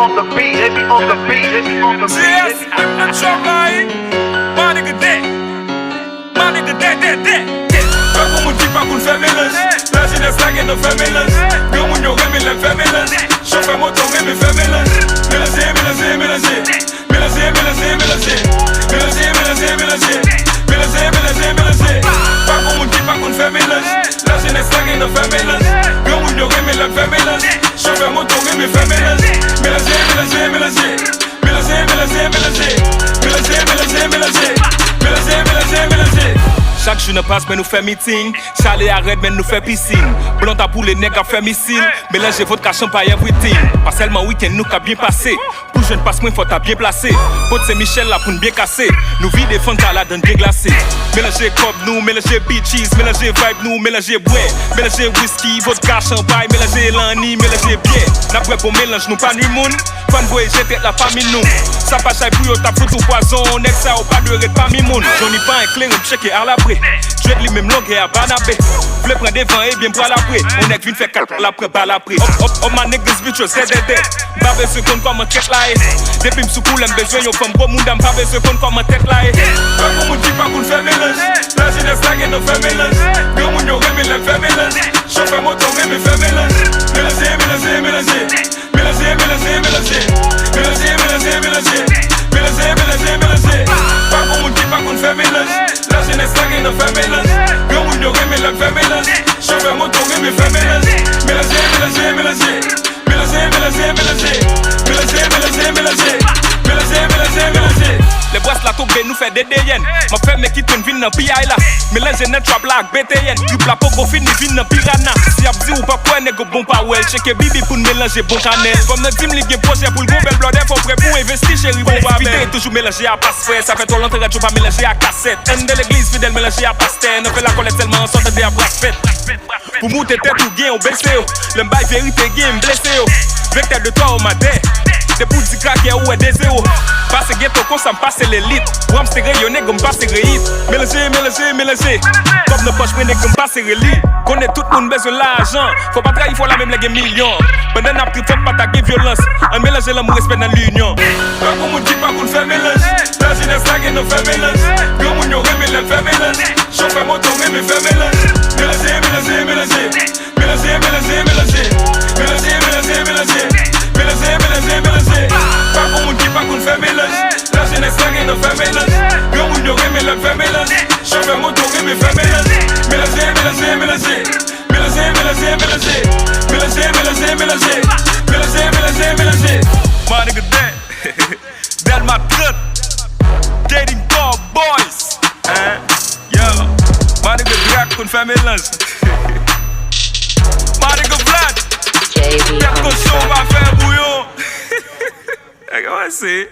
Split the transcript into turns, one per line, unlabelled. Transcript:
on the beat, they be on the beat, they be on the beat.
Yes, I'm drop line. My nigga dead. My nigga dead. Pas pour mon type, pas pour le faire mélange. La jeunesse la gueule, fait mélange. Grand moun yo reme, le fait mélange. Chauffeur moto reme, fait mélange. Mélanger. Pas pour mon type, pas pour le faire mélange. La jeunesse la gueule, fait mélange. Grand moun yo reme, le fait mélange. Chauffeur moto reme, fait mélange. Mélanger. Chaque jour ne passe mais nous fait meeting. Chalet arrête mais nous fait piscine. Blanc à pour les nègres à faire missile. Mélangez votre cachan par everything. Pas seulement week-end nous qu'a bien passé. Pour jeune passe moins faut t'as bien placé. Pote c'est Michel là pour nous bien casser. Nous vide des fanta là dans bien glacé. Mélangez cop nous, mélangez bitches, mélangez vibe nous, mélangez bois. Mélangez whisky, vodka, champagne, mélangez l'année, mélangez bière. N'après pour mélange nous pas nuit moun. Fan voyager tête la famille nous. Ça pas chaille pour yo ta fruit ou poison. Next ça ou pas de red pas mi moun. J'en ai pas un clé on checker à l'après. Je vais lui même longue et à Banabé. V'le prendre des vents et bien pour l'après. On est venu faire calme l'après pas l'après. Hop my niggas bitch c'est dead. Pas besoin qu'on comme tête là. Depuis m'sou cool m'm besoin yo femme gros moun dame pas besoin qu'on comme tête là. Pas pour mon type pas qu'on fait mélange. La jeunesse la gueule fait mélange. Grand moun yo reme le fait mélange. Chauffeur moto reme fait mélange. Mélanger. Pas pour mon type pas qu'on fait mélange. La jeunesse la gueule fait mélange. Grand moun yo reme le fait mélange. Chauffeur moto reme fait mélange. Mélanger. Les bois la tobe nous fait des déyennes. Ma fait mes qui tourne vin dans PI là. Mélange net trap là avec BTN. Grip la pogo fini vin dans piranha. Si y'a dit ou pas quoi nègre bon pas well. Check bibi pour mélanger bon canel. Comme notre team ligue projet pour le bon bel blood. Faut prêt pour investir chéri bon pas belle. Toujours mélanger à passe frère. Ça fait trop longtemps que tu vas mélanger à cassette. Un de l'église fidèle mélanger à pasteur. On fait la collecte tellement ensemble de à brasse fête. Pour monter tête ou gain au baissé. Le bail vérité game blessé. Vecteur de toi au matin. Des poules du craquet ou des zéros. Passe ghetto comme ça me passe l'élite. Ou me rayonner comme passe réhit. Mélanger. Comme nos poches prennent comme passe relit. Connaît tout le monde besoin de l'argent. Faut pas trahir, faut la même les millions. Pendant la pris, faut pas taguer violence. On mélange l'amour, respect dans l'union. Pas pour mon type, pas qu'on fait mélange. La jeunesse la gueule, nous fait mélange. Grand moun yo reme le fait mélange. Chauffeur moto reme fait mélange. Mélanger. Pas pour mon type, pas qu'on fait mélange. La jeunesse la gueule, nous fait mélange. Grand moun yo reme le fait mélange. Chauffeur moto reme fait mélange. Mélanger. My nigga dead. Dead my truck. Dating car boys. Yo. My nigga Drac qu'on fait mélange. My nigga Vlad. Y'a qu'on chaud va faire bouillon. Comment c'est?